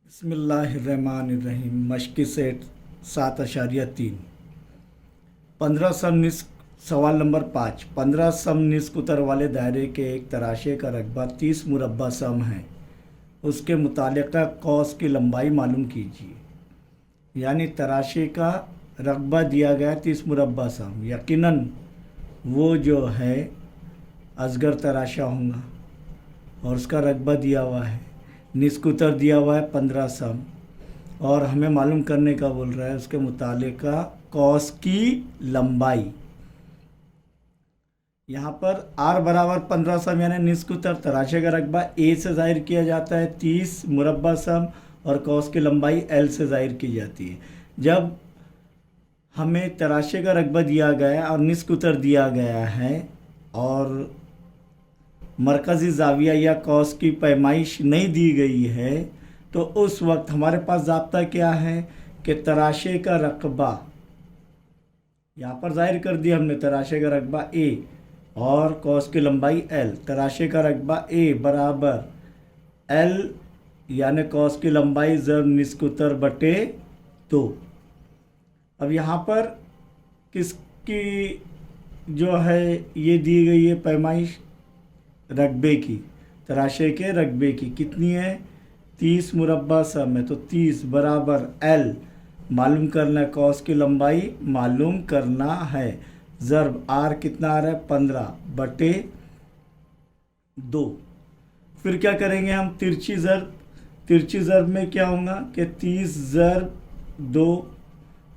बिस्मिल्लाहिर्रहमानिर्रहीम। मश्क़ी सेट 7.3। 15 सम निस्क। सवाल नंबर 5। 15 सम निस्क उत्तर वाले दायरे के एक तराशे का रकबा 30 मुरब्बा सम है। उसके मुतालिका कौस की लंबाई मालूम कीजिए। यानी तराशे का रकबा दिया गया 30 मुरब्बा सम, यकीनन वो जो है असगर तराशा होगा और उसका रकबा दिया हुआ है। निस्क उत्तर दिया हुआ है 15 सम और हमें मालूम करने का बोल रहा है उसके मुतालिका कौस की लंबाई। यहाँ पर r बराबर 15 सम यानी निस्क उत्तर तराशे का रकबा a से ज़ाहिर किया जाता है 30 मुरब्बा सम और कौस की लंबाई l से ज़ाहिर की जाती है। जब हमें तराशे का रकबा दिया गया और निस्क उत्तर दिया गया है और मरकज़ी ज़ाविया या कौस की पैमाइश नहीं दी गई है तो उस वक्त हमारे पास ज़ाब्ता क्या है कि तराशे का रकबा यहाँ पर ज़ाहिर कर दिया हमने। तराशे का रकबा a और कौस की लंबाई l। तराशे का रकबा a बराबर l यानी कौस की लंबाई ज़र निस्क उत्तर बटे 2। अब यहाँ पर किसकी जो है ये दी गई है पैमाइश रकबे की, तराशे के रकबे की कितनी है 30 मुरब्बा सम है। तो 30 बराबर l मालूम करना है, कौस की लंबाई मालूम करना है। ज़र्ब r कितना आ रहा है 15 बटे 2। फिर क्या करेंगे हम तिरछी ज़र्ब। तिरछी ज़र्ब में क्या होगा कि 30 ज़र्ब 2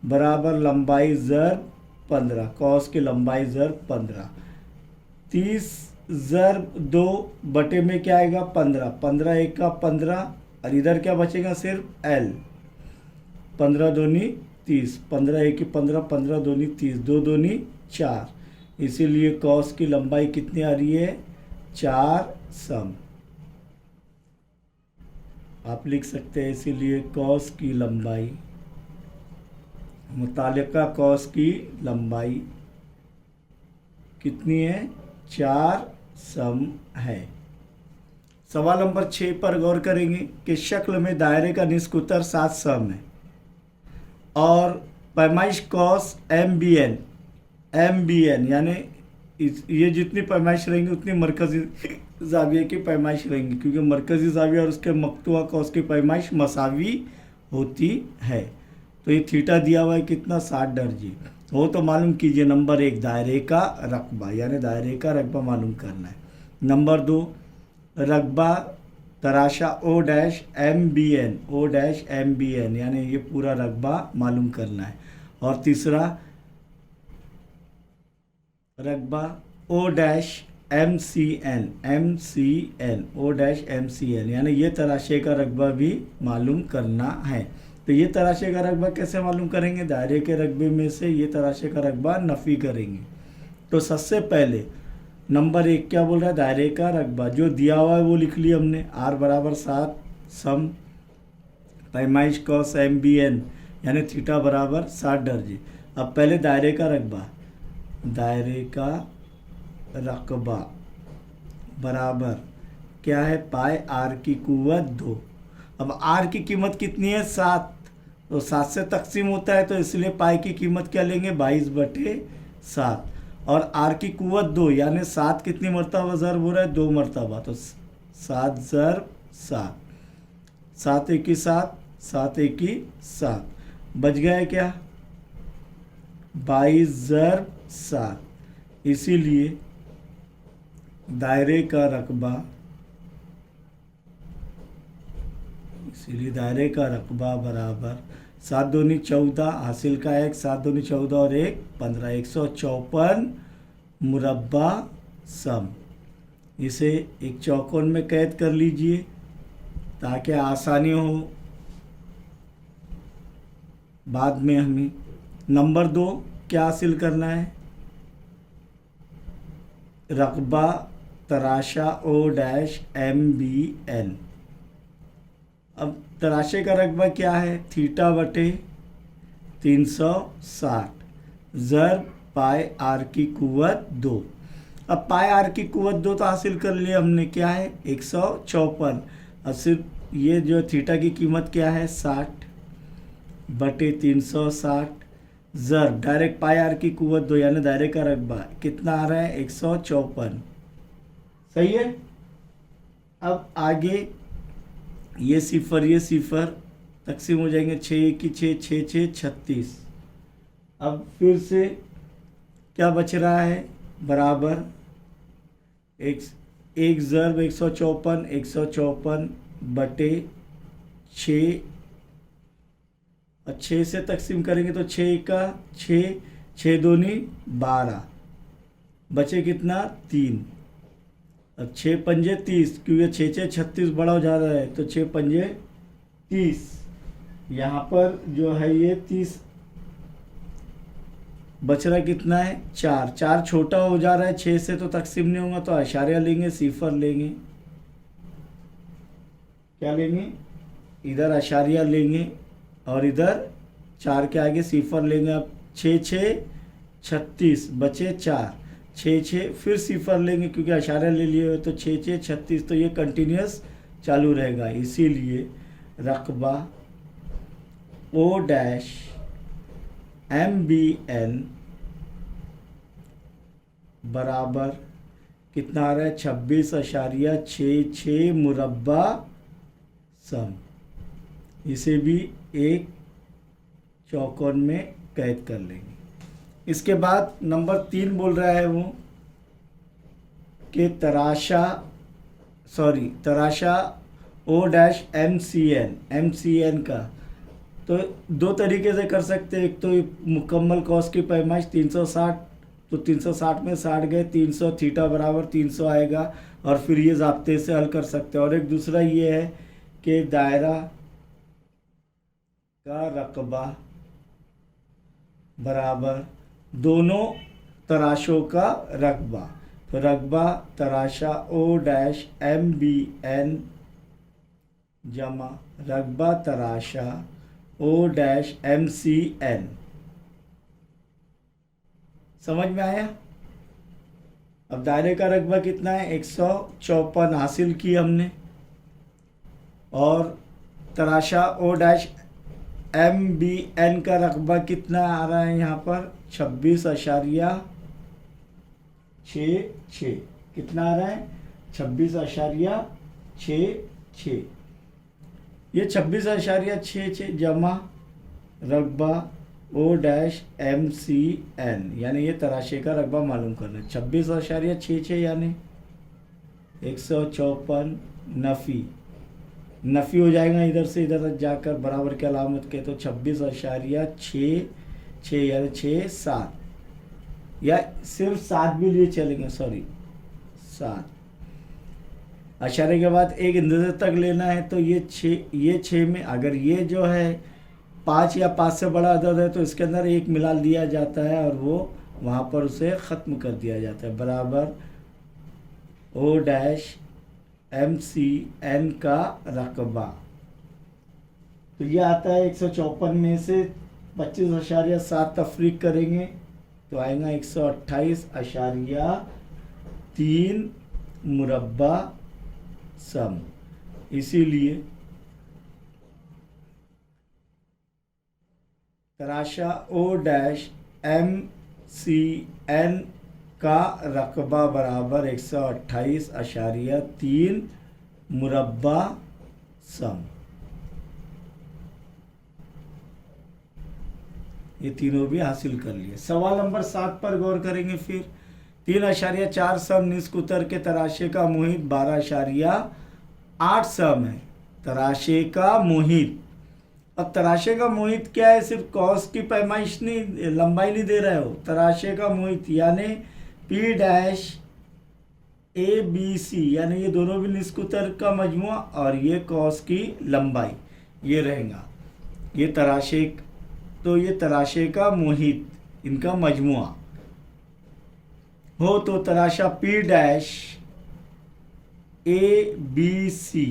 बराबर लंबाई ज़र्ब 15, कौस की लंबाई ज़र्ब 15। 30 ज़र्ब 2 बटे में क्या आएगा 15, 15 एक का 15 और इधर क्या बचेगा सिर्फ l। 15 दूनी 30, 15 एक की 15, 15 दूनी 30, 2 दूनी 4। इसीलिए कौस की लंबाई कितनी आ रही है 4 सम। आप लिख सकते हैं इसीलिए कौस की लंबाई मुतालिका कौस की लंबाई कितनी है 4 सम है। सवाल नंबर 6 पर गौर करेंगे कि शक्ल में दायरे का निस्क उत्तर 7 सम है और पैमाइश कौस एम बी एन यानी ये जितनी पैमाइश रहेंगी उतनी मरकज़ी ज़ाविया की पैमाइश रहेंगी, क्योंकि मरकज़ी ज़ाविया और उसके मकतूआ कौस की पैमाइश मसावी होती है। तो ये थीटा दिया हुआ है कितना 60 दर्जे हो। तो मालूम कीजिए नंबर 1 दायरे का रकबा, यानी दायरे का रकबा मालूम करना है। नंबर 2 रकबा तराशा O dash M B N यानी ये पूरा रकबा मालूम करना है। और तीसरा रकबा O dash M C N O dash M C N यानी ये तराशे का रकबा भी मालूम करना है। तो ये तराशे का रकबा कैसे मालूम करेंगे, दायरे के रकबे में से ये तराशे का रकबा नफ़ी करेंगे। तो सबसे पहले नंबर 1 क्या बोल रहा है दायरे का रकबा जो दिया हुआ है वो लिख लिया हमने। r बराबर 7 सम पैमाइश कौस एम बी एन यानी थीटा बराबर 60 दर्जे। अब पहले दायरे का रकबा, दायरे का रकबा बराबर क्या है पाई r की कुव्वत 2। अब r की कीमत कितनी है 7, तो 7 से तकसीम होता है तो इसलिए पाई की कीमत क्या लेंगे 22 बटे 7 और r की कुव्वत 2 यानी 7 कितनी मरतबा ज़र्ब हो रहा है 2 मरतबा, तो 7 ज़र्ब 7, 7 एक की 7, 7 एक की 7 बच गया क्या 22 ज़र्ब 7। इसीलिए दायरे का रकबा बराबर 7 दूनी 14 हासिल का 1, 7 दूनी 14 और 1 15, 154 मुरब्बा सम। इसे एक चौकोन में कैद कर लीजिए ताकि आसानी हो बाद में हमें। नंबर 2 क्या हासिल करना है रकबा तराशा O dash M B N. अब तराशे का रकबा क्या है थीटा बटे 360 ज़र्ब पाई r की कुव्वत 2। अब पाई r की कुव्वत 2 तो हासिल कर लिया हमने, क्या है 154 और सिर्फ ये जो थीटा की कीमत क्या है 60 बटे 360 ज़र डायरेक्ट पाई आर की कुवत 2 यानी दायरे का रकबा कितना आ रहा है 154। सही है। अब आगे ये सिफर तकसीम हो जाएंगे 6 की 6 6 6 36। अब फिर से क्या बच रहा है बराबर एक ज़र 154 बटे 6 और 6 से तकसीम करेंगे तो 6 का 6 6 दूनी 12 बचे कितना 3। अब 6 पंजे 30 क्योंकि 6 6 36 बड़ा हो जा रहा है तो 6 पंजे 30। यहाँ पर जो है ये 30 बच रहा कितना है 4 4 छोटा हो जा रहा है 6 से तो तकसीम नहीं होगा तो अशारिया लेंगे सिफर लेंगे। क्या लेंगे इधर अशारिया लेंगे और इधर 4 के आगे सिफर लेंगे। अब 6 6 36 बचे 4 6 6 फिर सिफर लेंगे क्योंकि अशारिया ले लिए तो 6 6 36 तो ये कंटिन्यूस चालू रहेगा। इसीलिए रकबा ओ डैश MBN बराबर कितना आ रहा है 26.66 मुरब्बा सम। इसे भी एक चौकोन में कैद कर लेंगे। इसके बाद नंबर 3 बोल रहा है वो कि तराशा ओ डैश MCN का तो 2 तरीके से कर सकते हैं। एक तो मुकम्मल कॉस की पैमाइश 360 तो 360 में 60 गए 300 थीटा बराबर 300 आएगा और फिर ये ज़ाब्ते से हल कर सकते हैं। और एक दूसरा ये है कि दायरा का रकबा बराबर दोनों तराशों का रकबा। तो रकबा तराशा ओ डैश MBN जमा रकबा तराशा ओ डैश MCN। समझ में आया। अब दायरे का रकबा कितना है 154 हासिल की हमने और तराशा ओ डैश MBN का रकबा कितना आ रहा है यहाँ पर 26.66 कितना आ रहा है 26.66। ये 26.66 जमा रकबा ओ डैश MCN यानी ये तराशे का रकबा मालूम करना है 26.66 यानी 154 नफ़ी हो जाएगा इधर से इधर जाकर बराबर की अलामत के तो 26.66 यानी 6 7 या सिर्फ 7 भी लिए चलेंगे 7 अशारे के बाद एक इंदजे तक लेना है तो ये 6 में अगर ये जो है 5 या 5 से बड़ा अदद है तो इसके अंदर एक मिला दिया जाता है और वो वहाँ पर उसे ख़त्म कर दिया जाता है बराबर ओ डैश MCN का रकबा। तो ये आता है 154 में से 25.7 तफरीक करेंगे तो आएगा 128.3 मुरब्बा सम। इसीलिए तराशा ओ डैश MCN का रकबा बराबर 128.3 मुरब्बा सम। ये तीनों भी हासिल कर लिए। सवाल नंबर 7 पर गौर करेंगे। फिर 3.4 सम निस्क उतर के तराशे का मुहित 12.8 सम है। तराशे का मुहित, अब तराशे का मुहित क्या है, सिर्फ कॉस की पैमाइश नहीं, लंबाई नहीं दे रहे हो, तराशे का मुहित यानी P डैश ABC यानी ये दोनों भी निस्क उतर का मजमुआ और ये कॉस की लंबाई ये रहेगा। ये तराशे, तो ये तराशे का मुहित इनका मजमुआ हो तो तराशा P डैश ABC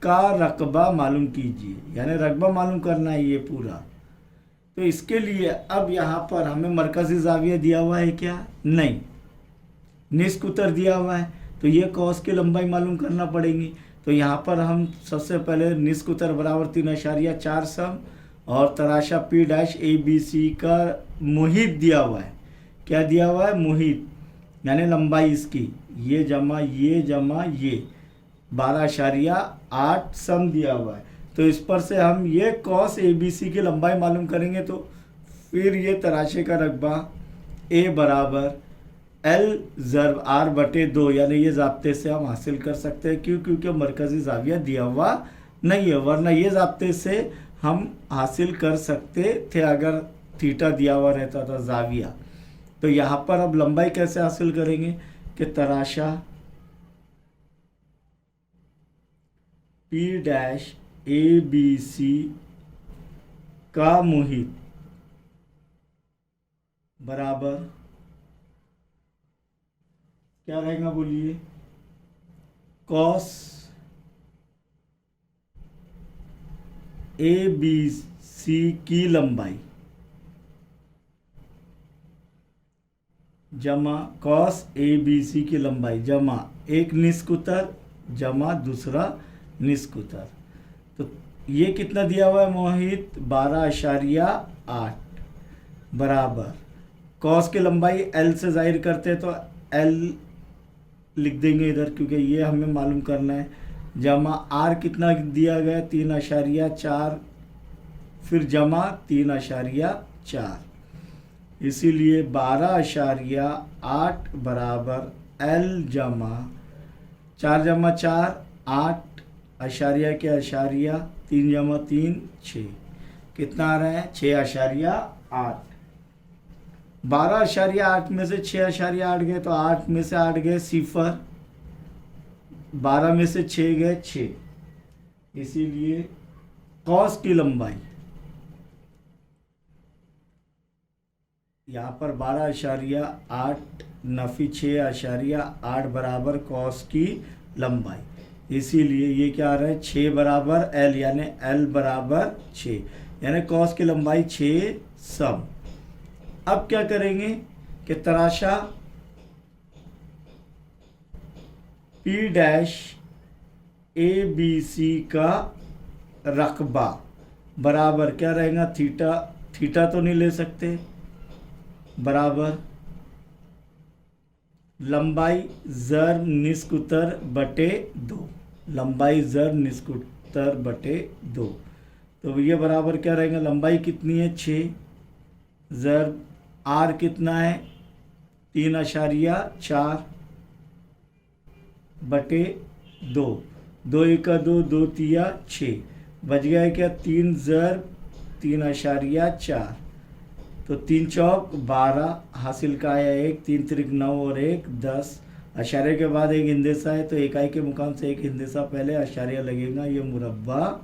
का रकबा मालूम कीजिए, यानी रकबा मालूम करना है ये पूरा। तो इसके लिए अब यहाँ पर हमें मरकज़ी ज़ाविया दिया हुआ है क्या, नहीं, निस्क उतर दिया हुआ है, तो ये कॉस की लंबाई मालूम करना पड़ेगी। तो यहाँ पर हम सबसे पहले निष्क उत्तर बराबर 3.4 सम और तराशा P dash A B C का मुहित दिया हुआ है। क्या दिया हुआ है? मुहित, यानी लंबाई इसकी, ये जमा ये 12.8 सम दिया हुआ है। तो इस पर से हम ये कॉस ए बी सी की लंबाई मालूम करेंगे, तो फिर ये तराशे का रकबा ए बराबर एल ज़र्ब आर बटे 2, यानी ये ज़ाब्ते से हम हासिल कर सकते हैं। क्यों? क्योंकि मरकज़ी ज़ाविया दिया हुआ नहीं है, वरना ये ज़ाब्ते से हम हासिल कर सकते थे अगर थीटा दिया हुआ रहता था ज़ाविया। तो यहाँ पर अब लंबाई कैसे हासिल करेंगे कि तराशा P dash A B C का मुहित बराबर क्या रहेगा? बोलिए, कॉस ए बी सी की लंबाई जमा कॉस ए बी सी की लंबाई जमा एक निष्क उत्तर जमा दूसरा निष्क उत्तर। तो ये कितना दिया हुआ है मोहित? 12.8 बराबर कॉस की लंबाई एल से जाहिर करते हैं, तो एल लिख देंगे इधर क्योंकि ये हमें मालूम करना है, जमा आर कितना दिया गया? 3.4, फिर जमा 3.4, इसीलिए 12.8 बराबर एल जमा 4 जमा 4 8 अशारिया के अशारिया 3 जमा 3 6, कितना आ रहा है? 6.8। 12.8 में से 6.8 गए तो 8 में से 8 गए सिफर, 12 में से 6 गए 6, इसीलिए कॉस की लंबाई यहाँ पर 12.8 नफी 6.8 बराबर कॉस की लंबाई, इसीलिए ये क्या आ रहा है? 6 बराबर एल, यानी एल बराबर 6, यानी कॉस की लंबाई 6 सम। अब क्या करेंगे कि तराशा P dash A B C का रकबा बराबर क्या रहेगा? थीटा तो नहीं ले सकते, बराबर लंबाई ज़र निष्क उत्तर बटे 2, लंबाई ज़र निष्क उत्तर बटे 2। तो ये बराबर क्या रहेगा? लंबाई कितनी है? 6, ज़र आर कितना है? 3.4 बटे 2, 2 एका 2, 2 तिया 6, बच गया है क्या? 3 ज़र 3.4, तो 3 चौक 12 हासिल का आया 1, 3 त्रिक 9 और 1 10, अशारे के बाद एक हिंदेसा है तो इकाई के मुकाम से एक हिंदेसा पहले अशारिया लगेगा, ये मुरब्बा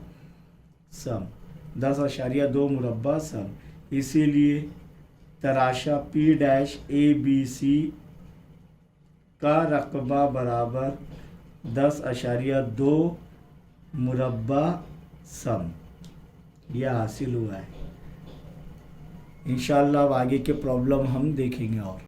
सम 10.2 मुरब्बा सम। इसीलिए तराशा P dash A B C का रकबा बराबर 10.2 मुरब्बा सम, यह हासिल हुआ है। इंशाअल्लाह अब आगे के प्रॉब्लम हम देखेंगे और